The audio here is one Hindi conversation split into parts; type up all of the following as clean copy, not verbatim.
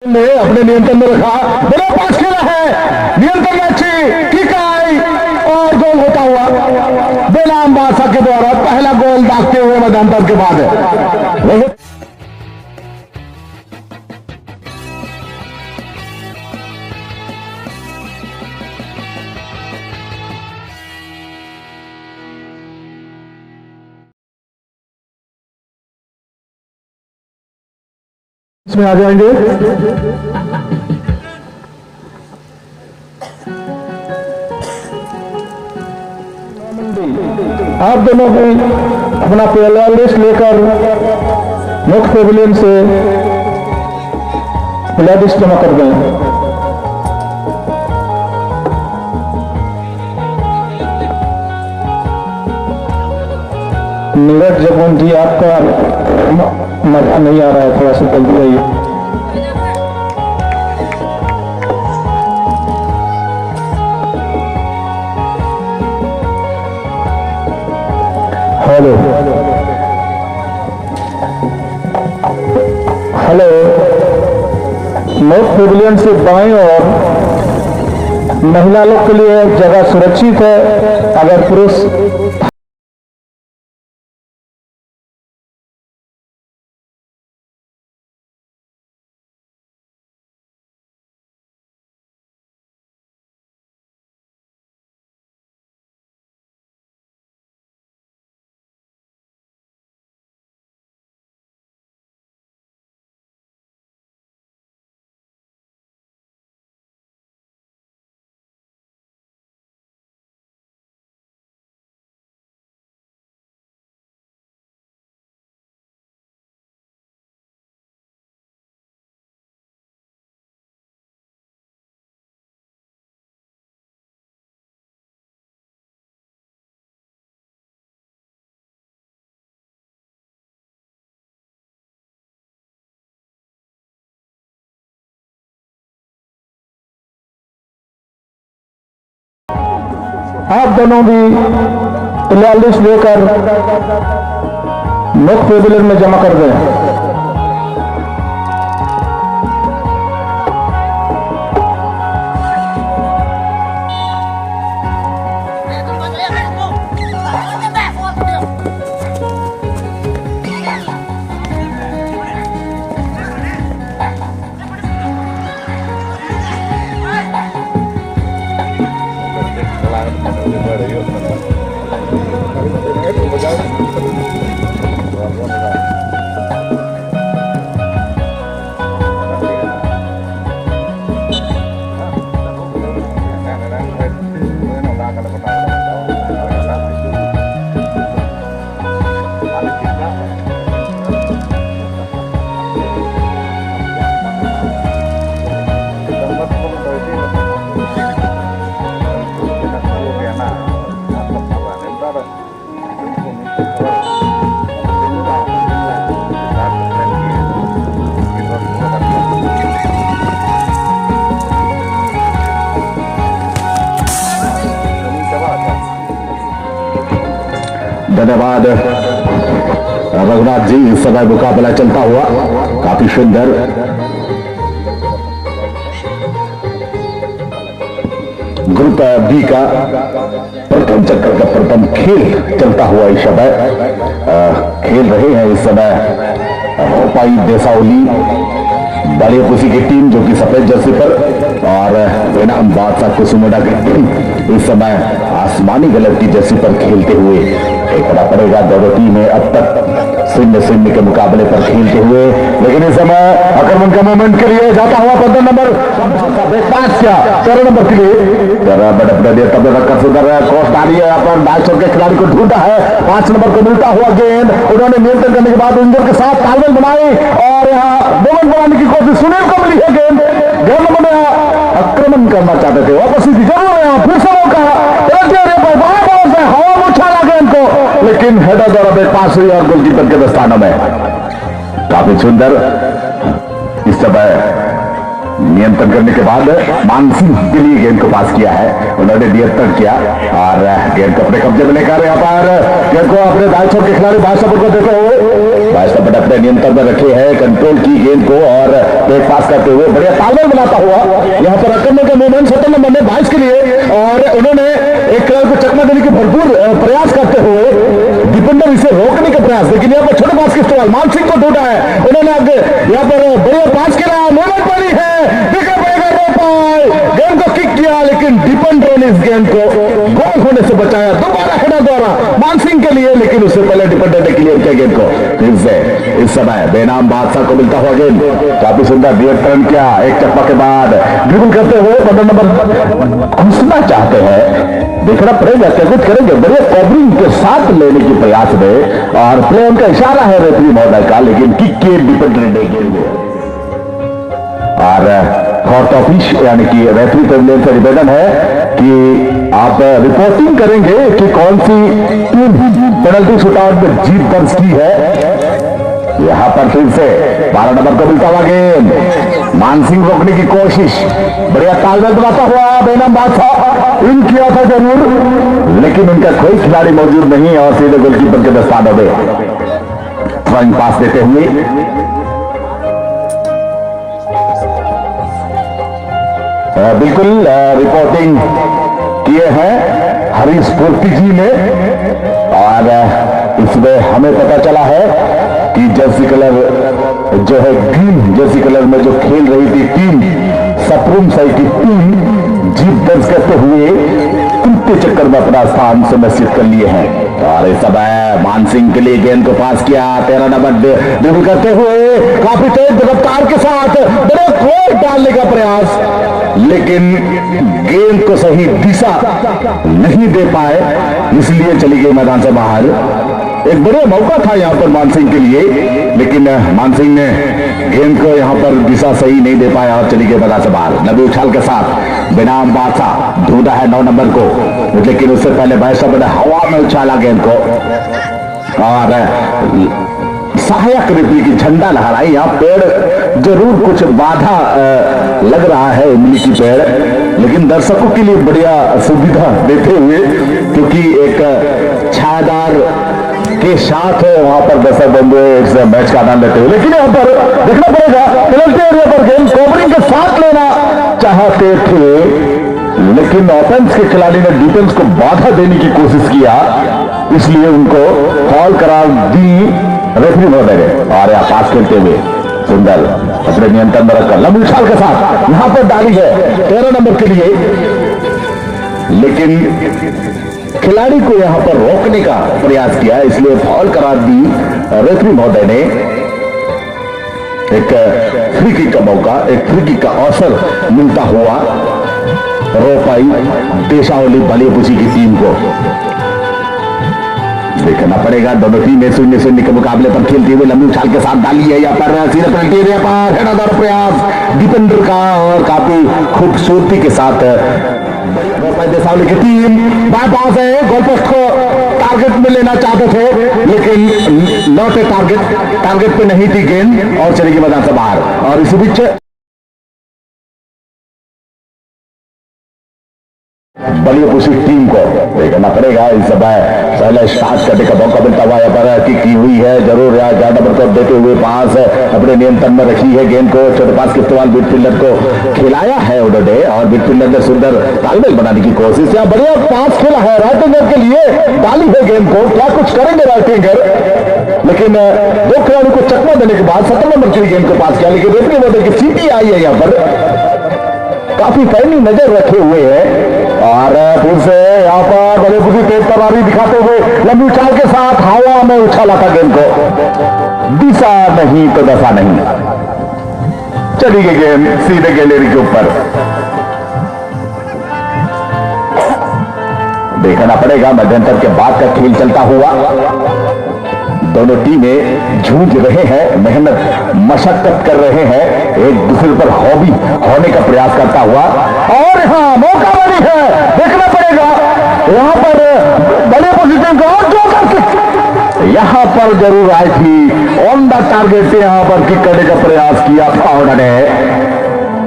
ने अपने नियंत्रण में रखा, बड़ा पास खेला है, नियंत्रण में अच्छी किक आई और गोल होता हुआ बेलाम बादशाह के द्वारा पहला गोल दागते हुए मैदान के बाद इसमें आ जाएंगे। आप दोनों भी अपना प्लेयर लिस्ट लेकर मुख्य पेविलियन से प्लेयर लिस्ट जमा कर दें। नीरज जगवंती आपका मजा नहीं आ रहा है, थोड़ा सा जल्दी आइए। हेलो हेलो, नॉर्थ पेविलियन से बाएं और महिला लोग के लिए जगह सुरक्षित है। अगर पुरुष आप दोनों भी प्लेयर लिस्ट लेकर मुख्य पेविलियन में जमा कर दें। धन्यवाद रघुनाथ जी। इस समय मुकाबला चलता हुआ काफी सुंदर ग्रुप बी का प्रथम चक्कर का प्रथम खेल चलता हुआ इस समय खेल रहे हैं। इस समय होपाई देसावली बड़े कुशी की टीम जो कि सफेद जर्सी पर और इनाम बादशाह कुसुमोडा की टीम इस समय आसमानी कलर की जर्सी पर खेलते हुए देखना पड़ेगा। दोनों टीमें अब तक 0-0 के मुकाबले पर खेलते हुए, लेकिन इस समय आक्रमण का मोमेंट के लिए जाता हुआ 15 नंबर 13 नंबर के लिए क्रॉस डाली है। यहाँ पर दाएं छोर के खिलाड़ी को ढूंढा है, 5 नंबर को मिलता हुआ गेंद उन्होंने नियंत्रण करने के बाद इंजर के साथ तालमेल बनाई और यहाँ बोलन बनाने की कोशिश सुनील को मिली है। गेंद आक्रमण करना चाहते थे, वापस ही जरूर है, फिर से मौका हवा में उछाला गेंद को, लेकिन हेडर द्वारा बेट पास हुई और गोलकीपर के दस्तानों में। काफी सुंदर इस समय नियंत्रण करने के बाद मानसिंह के लिए गेंद को पास किया है, उन्होंने नियंत्रण किया और गेंद को अपने कब्जे में लेकर यहाँ पर गेंद को अपने दाएं छोर के खिलाड़ी बादशाहपुर को देखो भाजपा पट अपने नियंत्रण में रखे हैं, कंट्रोल की गेंद को और पेट पास करते हुए बढ़िया तालमेल बनाता हुआ यहाँ पर आक्रमण का मूवमेंट 17 नंबर में 22 के लिए, और उन्होंने एक खिलाड़ी को चकमा देने की भरपूर प्रयास करते हुए डिफेंडर इसे रोकने का प्रयास, लेकिन यहाँ पर छोटे पास के इस्तेमाल मान सिंह को ढूंढा है उन्होंने, आगे यहाँ पर बढ़िया पास किया, मूवमेंट बनी है, विकेट पड़ेगा, रो पाए गेंद को किक किया, लेकिन डिफेंडर ने इस गेंद को गोल होने से बचाया, दोबारा हेडर द्वारा मान सिंह के लिए, लेकिन उससे पहले डिफेंडर ने क्लियर किया गेंद को। फिर से इस समय बेनाम बादशाह को मिलता हुआ गेंद, काफी सुंदर डिरेक्ट टर्न किया, एक चप्पा के बाद ड्रिबल करते हुए 15 नंबर घुसना चाहते हैं, देखना पड़ेगा क्या कुछ करेंगे, बढ़िया कवरिंग के साथ लेने की प्रयास में, और प्ले उनका इशारा है रेफरी महोदय का, लेकिन किक के डिफेंडर ने गेंद और कोर्ट ऑफिस यानी कि रेफरी ट्रिब्यूनल से निवेदन है कि आप रिपोर्टिंग करेंगे कि कौन सी टीम पेनल्टी शूटआउट में जीत दर्ज की है। यहां पर फिर से 12 नंबर को मिलता हुआ गेंद, मानसिंह रोकने की कोशिश, बढ़िया तालमेल बनाता हुआ बेनाम बादशाह इन किया था जरूर, लेकिन उनका कोई खिलाड़ी मौजूद नहीं और सीधे गोलकीपर के दस्तानों में थ्रोइंग पास देते हुए बिल्कुल रिपोर्टिंग किए हैं हरीश पूर्ति जी ने, और इसमें हमें पता चला है कि जर्सी कलर जो है ग्रीन जर्सी कलर में जो खेल रही थी टीम सप्रूम साई की टीम जीत दर्ज करते हुए तृतीय चक्कर में अपना स्थान सुनिश्चित कर लिए हैं। और इस समय मान सिंह के लिए गेंद को पास किया, 13 नंबर ड्रिबल करते हुए काफी तेज रफ्तार के साथ बड़े गोल डालने का प्रयास, लेकिन गेंद को सही दिशा नहीं दे पाए, इसलिए चली गई मैदान से बाहर। एक बड़ा मौका था यहां पर मानसिंह के लिए, लेकिन मानसिंह ने गेंद को यहां पर दिशा सही नहीं दे पाया और चली गई मैदान से बाहर। लंबी उछाल के साथ बेनाम बादशाह ढूंढा है 9 नंबर को, लेकिन उससे पहले बादशाह बड़ा हवा में उछाला गेंद को और सहायक रेफरी की झंडा लहराई। यहाँ पेड़ जरूर कुछ बाधा लग रहा है इमली की पेड़, लेकिन दर्शकों के लिए बढ़िया सुविधा देते हुए, क्योंकि एक छायादार के साथ वहां पर दर्शक बंधु इस मैच का आनंद लेते हुए, लेकिन यहाँ पर देखना पड़ेगा पेनल्टी एरिया पर गेंद कवरिंग के साथ लेना चाहते थे, लेकिन ऑफेंस के खिलाड़ी ने डिफेंस को बाधा देने की कोशिश किया, इसलिए उनको फॉल करार दी रेफरी महोदय ने। और यहाँ पास खेलते हुए सुंदर अपने नियंत्रण में रखकर लंबी उछाल के साथ यहां पर डाली है 13 नंबर के लिए, लेकिन खिलाड़ी को यहां पर रोकने का प्रयास किया, इसलिए फॉल करार दी रेफरी महोदय ने। एक फ्री किक का मौका, एक फ्री किक का अवसर मिलता हुआ रो पाई देशावली भलेपुची की टीम को। देखना पड़ेगा दोनों टीमें 0-0 के मुकाबले पर खेलती हुई लंबी उछाल के साथ डाली है यहाँ पर सीधे पेनल्टी एरिया पर हेडर प्रयास डिफेंडर का, और काफी खूबसूरती के साथ देसावली की टीम बाय पास है, गोल पोस्ट को टारगेट में लेना चाहते थे, लेकिन लौटे टारगेट पे नहीं थी गेंद और चलेगी मैदान से बाहर। और इसी बीच बड़ी उसी टीम को देखना पड़ेगा इस समय पहले स्टार्ट करने का मौका मिलता हुआ यहाँ पर की हुई है जरूर, यहाँ ज्यादा बरकत देते हुए पास अपने नियंत्रण में रखी है गेंद को, छोटे पास के इस्तेमाल मिडफील्डर को खिलाया है उन्होंने और मिडफील्डर ने सुंदर तालमेल बनाने की कोशिश, यहाँ बढ़िया पास खेला है राइट विंगर के लिए, डाली है गेंद को, क्या कुछ करेंगे राइट विंगर, लेकिन दो खिलाड़ियों को चकमा देने के बाद 17 नंबर की गेंद को पास किया, लेकिन रेफरी महोदय की सीटी आई है यहाँ पर, काफी पैनी नजर रखे हुए हैं। और फिर से यहाँ पर बड़े बुरी तेज तबारी दिखाते हुए लंबी उछाल के साथ हवा में उछाला था गेंद को, दिशा नहीं तो दशा नहीं, चली गई गेंद सीधे गैलरी के ऊपर। देखना पड़ेगा मध्यंतर के बाद का खेल चलता हुआ, दोनों टीमें जूझ रहे हैं, मेहनत मशक्कत कर रहे हैं, एक दूसरे पर हॉबी होने का प्रयास करता हुआ, और हाँ मौका बनी है, देखना पड़ेगा यहाँ पर बड़े पोजीशन को और जो कर यहाँ पर जरूर आई थी ऑन द टारगेट से यहाँ पर किक करने का प्रयास किया था उन्होंने,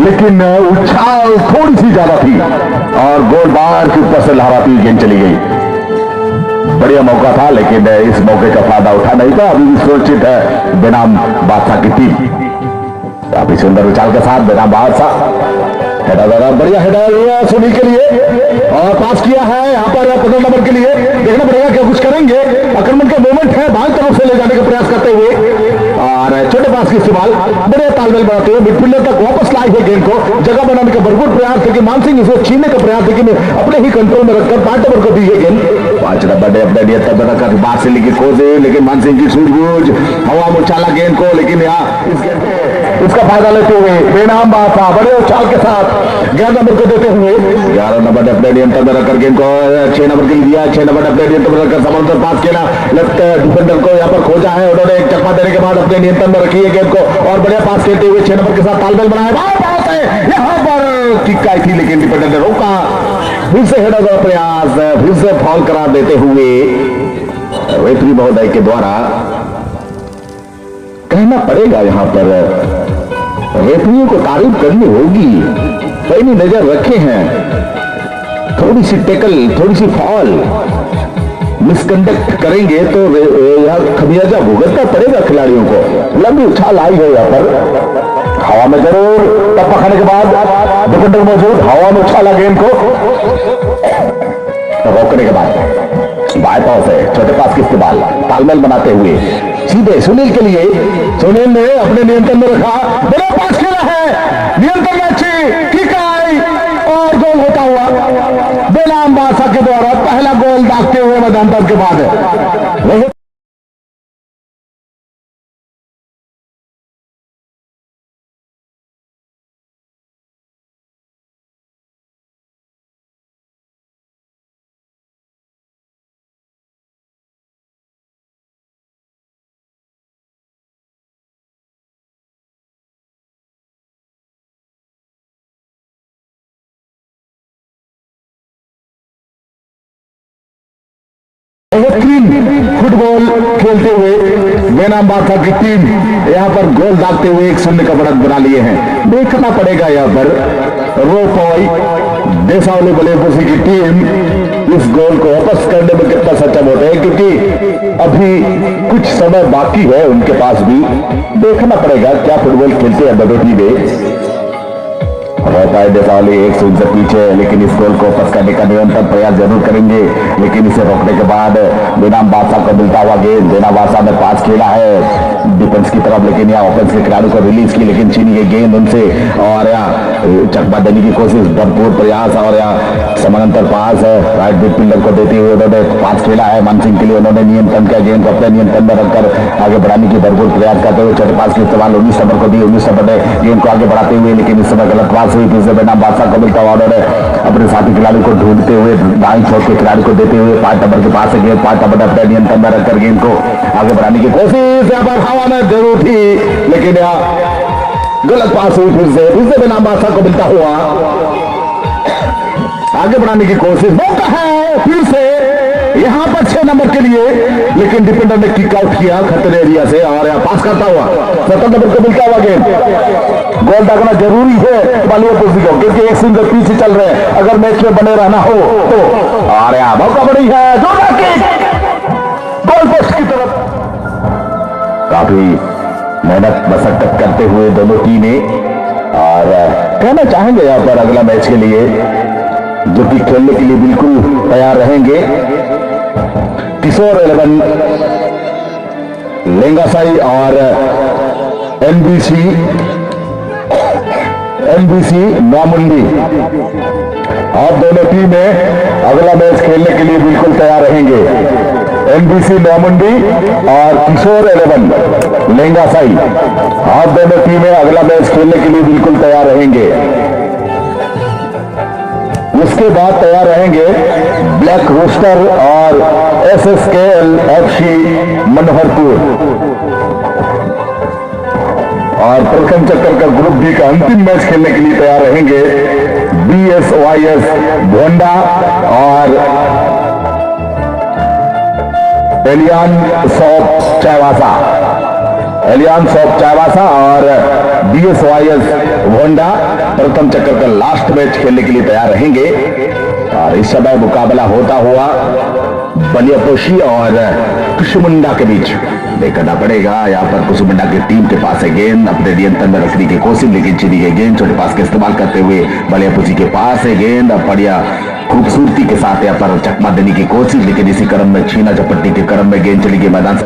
लेकिन उछाल थोड़ी सी ज्यादा थी और गोल बार के ऊपर से लहराती गेंद चली गई। बढ़िया मौका था, लेकिन इस मौके का फायदा उठा नहीं था। अभी भी सुरक्षित है बेनाम बादशाह की टीम। काफी सुंदर उछाल के साथ बेनाम बादशाह हेडर, बढ़िया हेडर सुनील के लिए और पास किया है यहाँ पर 15 नंबर के लिए। देखना पड़ेगा क्या कुछ करेंगे। आक्रमण के मोमेंट है, बाएं तरफ से ले जाने का प्रयास करते हुए और छोटे पास की इस्तेमाल, बढ़िया तालमेल बनाते हुए मिडफील्डर तक वापस लाई है गेंद को। जगह बनाने का भरपूर प्रयास, लेकिन मानसिंह इसे छीनने का प्रयास, लेकिन अपने ही कंट्रोल में रखकर 5 नंबर को दी है गेंद। 5 नंबर ने अपने नियत बनाकर बाहर से लेके खोजे, लेकिन मानसिंह की सूझबूझ, हवा में उछाला गेंद को, लेकिन यहाँ इस गेंद को इसका फायदा लेते हुए बेनाम बादशाह बड़े उछाल के साथ 11 नंबर को देते हुए 11 नंबर ने अपने नियंत्रण में रखकर गेंद को 6 नंबर के लिए दिया। 6 नंबर ने अपने नियंत्रण में रखकर समांतर पास किया, लेफ्ट डिफेंडर को यहाँ पर खोजा है। उन्होंने एक चकमा देने के बाद अपने नियंत्रण में रखी है गेंद को और बढ़िया पास खेलते हुए 6 नंबर के साथ तालमेल बनाया। यहाँ पर किक आई थी, लेकिन डिफेंडर ने रोका। फिर से हेडर का प्रयास, फिर से फॉल करार देते हुए रेफरी महोदय के द्वारा कहना पड़ेगा यहाँ पर रेफरियों को तारीफ करनी होगी। पैनी नजर रखे हैं, थोड़ी सी टेकल, थोड़ी सी फॉल मिसकंडक्ट करेंगे तो यह खमियाजा भुगतना पड़ेगा खिलाड़ियों को। लंबी उछाल आई है यहाँ पर, हवा में जरूर टप्पा खाने के बाद डिफेंडर मौजूद, हवा में उछाला गेंद को रोकने के बाद बाएं पांव से छोटे पास की इस्तेमाल, तालमेल बनाते हुए सीधे सुनील के लिए। सुनील ने अपने नियंत्रण में रखा, बड़ा पास खेला है, नियंत्रण में अच्छी किक आई और गोल होता हुआ बेनाम बादशाह के द्वारा पहला गोल दागते हुए मैदान के बाद। फुटबॉल खेलते हुए बेनाम बादशाह की टीम यहाँ पर गोल दागते हुए 1-0 का बढ़त बना लिए हैं। देखना पड़ेगा यहाँ पर रोपॉय देसावली बलेपुसी की टीम इस गोल को वापस करने में कितना सक्षम होते हैं, क्योंकि अभी कुछ समय बाकी है उनके पास भी। देखना पड़ेगा क्या फुटबॉल खेलते हैं दोनों टीमें। रोपाई देसावली 1-0 से पीछे, लेकिन इस गोल को वापस करने का निरंतर प्रयास जरूर करेंगे, लेकिन इसे रोकने के बाद बेनाम बादशाह को मिलता हुआ गेंद। बेनाम बादशाह ने पास खेला है डिफेंस की तरफ, लेकिन यहाँ ऑफेंस के खिलाड़ी को रिलीज की, लेकिन छीनी गई गेंद उनसे और यहाँ चकमा देने की कोशिश, भरपूर प्रयास और यहाँ समानांतर पास राइट मिडफील्डर को देते हुए उन्होंने पास खेला है मानसिंह के लिए। उन्होंने नियंत्रण किया, गेंद को अपने नियंत्रण में रखकर आगे बढ़ाने की भरपूर प्रयास करते हुए छोटे पास की इस्तेमाल 19 नंबर को दी। 19 नंबर ने गेंद को आगे बढ़ाते हुए, लेकिन इस समय गलत पास हुई। फिर से बेनाम बादशाह को मिलता हुआ उन्होंने अपने साथी खिलाड़ी को ढूंढते हुए दाएं छोर के खिलाड़ी को देते हुए 5 नंबर के पास से गेंद 5 नंबर अपने नियंत्रण में रखकर गेंद को आगे बढ़ाने की कोशिश, यहाँ पर हवा में जरूर थी, लेकिन यहाँ गलत पास हुई। फिर से बेनाम बादशाह को मिलता हुआ आगे बढ़ाने की कोशिश, मौका है फिर से यहाँ पर 6 नंबर के लिए, लेकिन डिफेंडर ने किक आउट किया खतरे एरिया से और यहाँ पास करता हुआ 17 नंबर को मिलता हुआ गेंद। गोल दागना जरूरी है बलेपुसी को, क्योंकि 1-0 पीछे चल रहे हैं अगर मैच में बने रहना हो तो। और यहाँ मौका बड़ी है गोल पोस्ट की तरफ। काफी मेहनत मशक्कत करते हुए दोनों टीमें और कहना चाहेंगे यहाँ पर अगला मैच के लिए जो कि खेलने के लिए बिल्कुल तैयार रहेंगे। किशोर 11 लेंगासाई और एनबीसी नौमुंडी, आप दोनों टीमें अगला मैच खेलने के लिए बिल्कुल तैयार रहेंगे। एनबीसी नौमुंडी और किशोर 11 लेंगासाई, आप दोनों टीमें अगला मैच खेलने के लिए बिल्कुल तैयार रहेंगे। उसके बाद तैयार रहेंगे ब्लैक रोस्टर और SSKL FC मनोहरपुर। और प्रथम चक्कर का ग्रुप बी का अंतिम मैच खेलने के लिए तैयार रहेंगे BSYS भोंडा और एलियान सॉप चायवासा और BSYS भोंडा प्रथम चक्कर का लास्ट मैच खेलने के लिए तैयार रहेंगे। और इस समय मुकाबला होता हुआ बलियापोशी और कुसुमुंडा के बीच देखना पड़ेगा। यहाँ पर कुसुमुंडा की टीम के पास है गेंद, अपने नियंत्रण में रखने की कोशिश, लेकिन चीनी गई गेंद छोटे पास का इस्तेमाल करते हुए बलियापोशी के पास है गेंद। अब बढ़िया खूबसूरती के साथ यहाँ पर चकमा देने की कोशिश, लेकिन इसी क्रम में छीना झपट्टी के क्रम में गेंद चली गई मैदान से